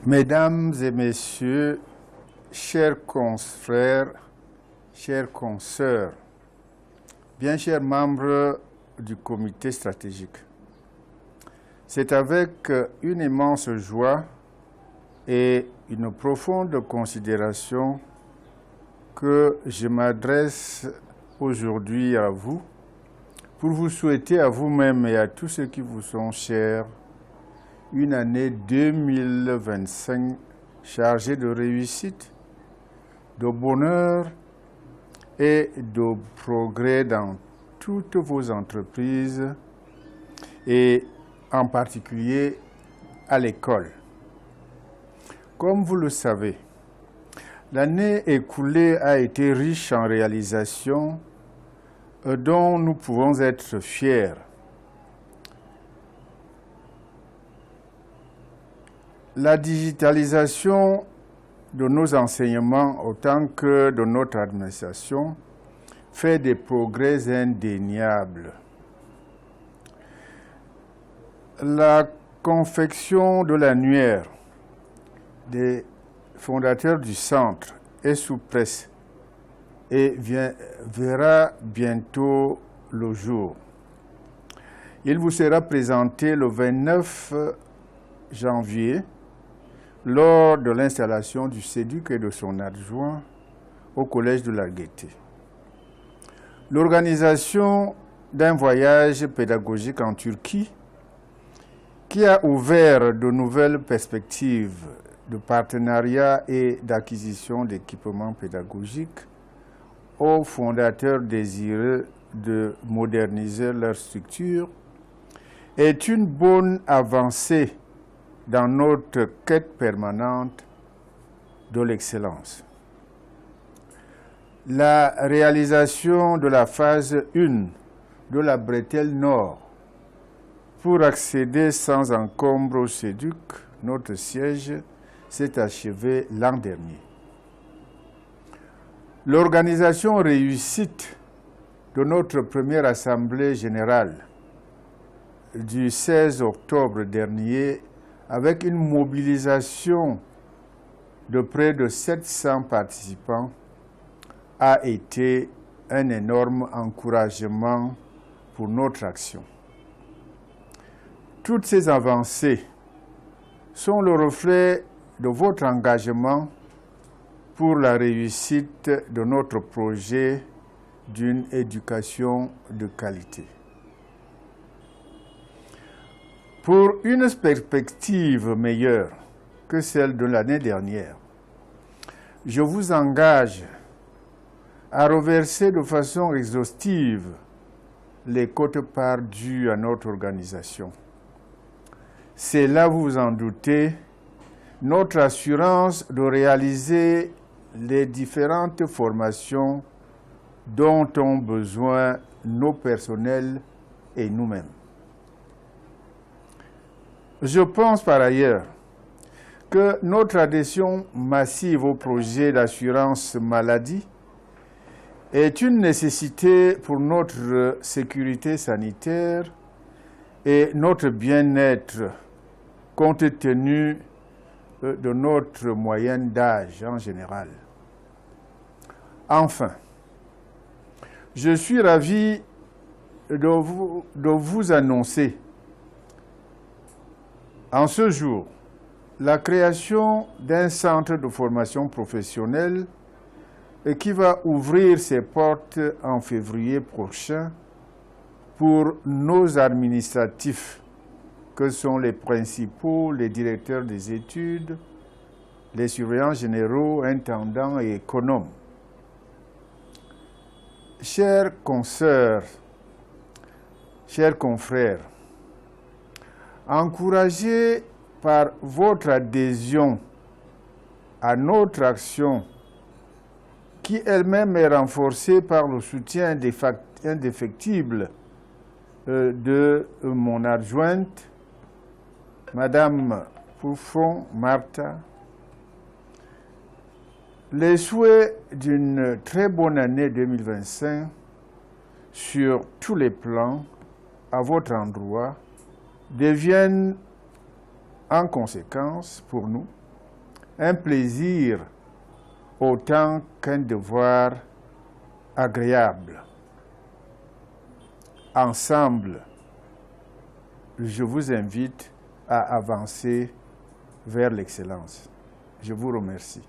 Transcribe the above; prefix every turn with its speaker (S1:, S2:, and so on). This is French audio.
S1: Mesdames et messieurs, chers confrères, chers consoeurs, bien chers membres du comité stratégique, c'est avec une immense joie et une profonde considération que je m'adresse aujourd'hui à vous pour vous souhaiter à vous-même et à tous ceux qui vous sont chers une année 2025 chargée de réussite, de bonheur et de progrès dans toutes vos entreprises et en particulier à l'école. Comme vous le savez, l'année écoulée a été riche en réalisations dont nous pouvons être fiers. La digitalisation de nos enseignements autant que de notre administration fait des progrès indéniables. La confection de l'annuaire des fondateurs du centre est sous presse et verra bientôt le jour. Il vous sera présenté le 29 janvier lors de l'installation du CEDUC et de son adjoint au Collège de la Gaîté. L'organisation d'un voyage pédagogique en Turquie qui a ouvert de nouvelles perspectives de partenariat et d'acquisition d'équipements pédagogiques aux fondateurs désireux de moderniser leur structure est une bonne avancée dans notre quête permanente de l'excellence. La réalisation de la phase 1 de la bretelle nord pour accéder sans encombre au CEDUC, notre siège, s'est achevée l'an dernier. L'organisation réussite de notre première assemblée générale du 16 octobre dernier avec une mobilisation de près de 700 participants, a été un énorme encouragement pour notre action. Toutes ces avancées sont le reflet de votre engagement pour la réussite de notre projet d'une éducation de qualité. Pour une perspective meilleure que celle de l'année dernière, je vous engage à reverser de façon exhaustive les quotes-parts dues à notre organisation. C'est là, vous en doutez, notre assurance de réaliser les différentes formations dont ont besoin nos personnels et nous-mêmes. Je pense par ailleurs que notre adhésion massive au projet d'assurance maladie est une nécessité pour notre sécurité sanitaire et notre bien-être compte tenu de notre moyenne d'âge en général. Enfin, je suis ravi de vous annoncer en ce jour la création d'un centre de formation professionnelle qui va ouvrir ses portes en février prochain pour nos administratifs, que sont les principaux, les directeurs des études, les surveillants généraux, intendants et économes. Chers consoeurs, chers confrères, encouragés par votre adhésion à notre action, qui elle-même est renforcée par le soutien indéfectible de mon adjointe, Madame Pouffon Martha, les souhaits d'une très bonne année 2025 sur tous les plans à votre endroit deviennent en conséquence pour nous un plaisir autant qu'un devoir agréable. Ensemble, je vous invite à avancer vers l'excellence. Je vous remercie.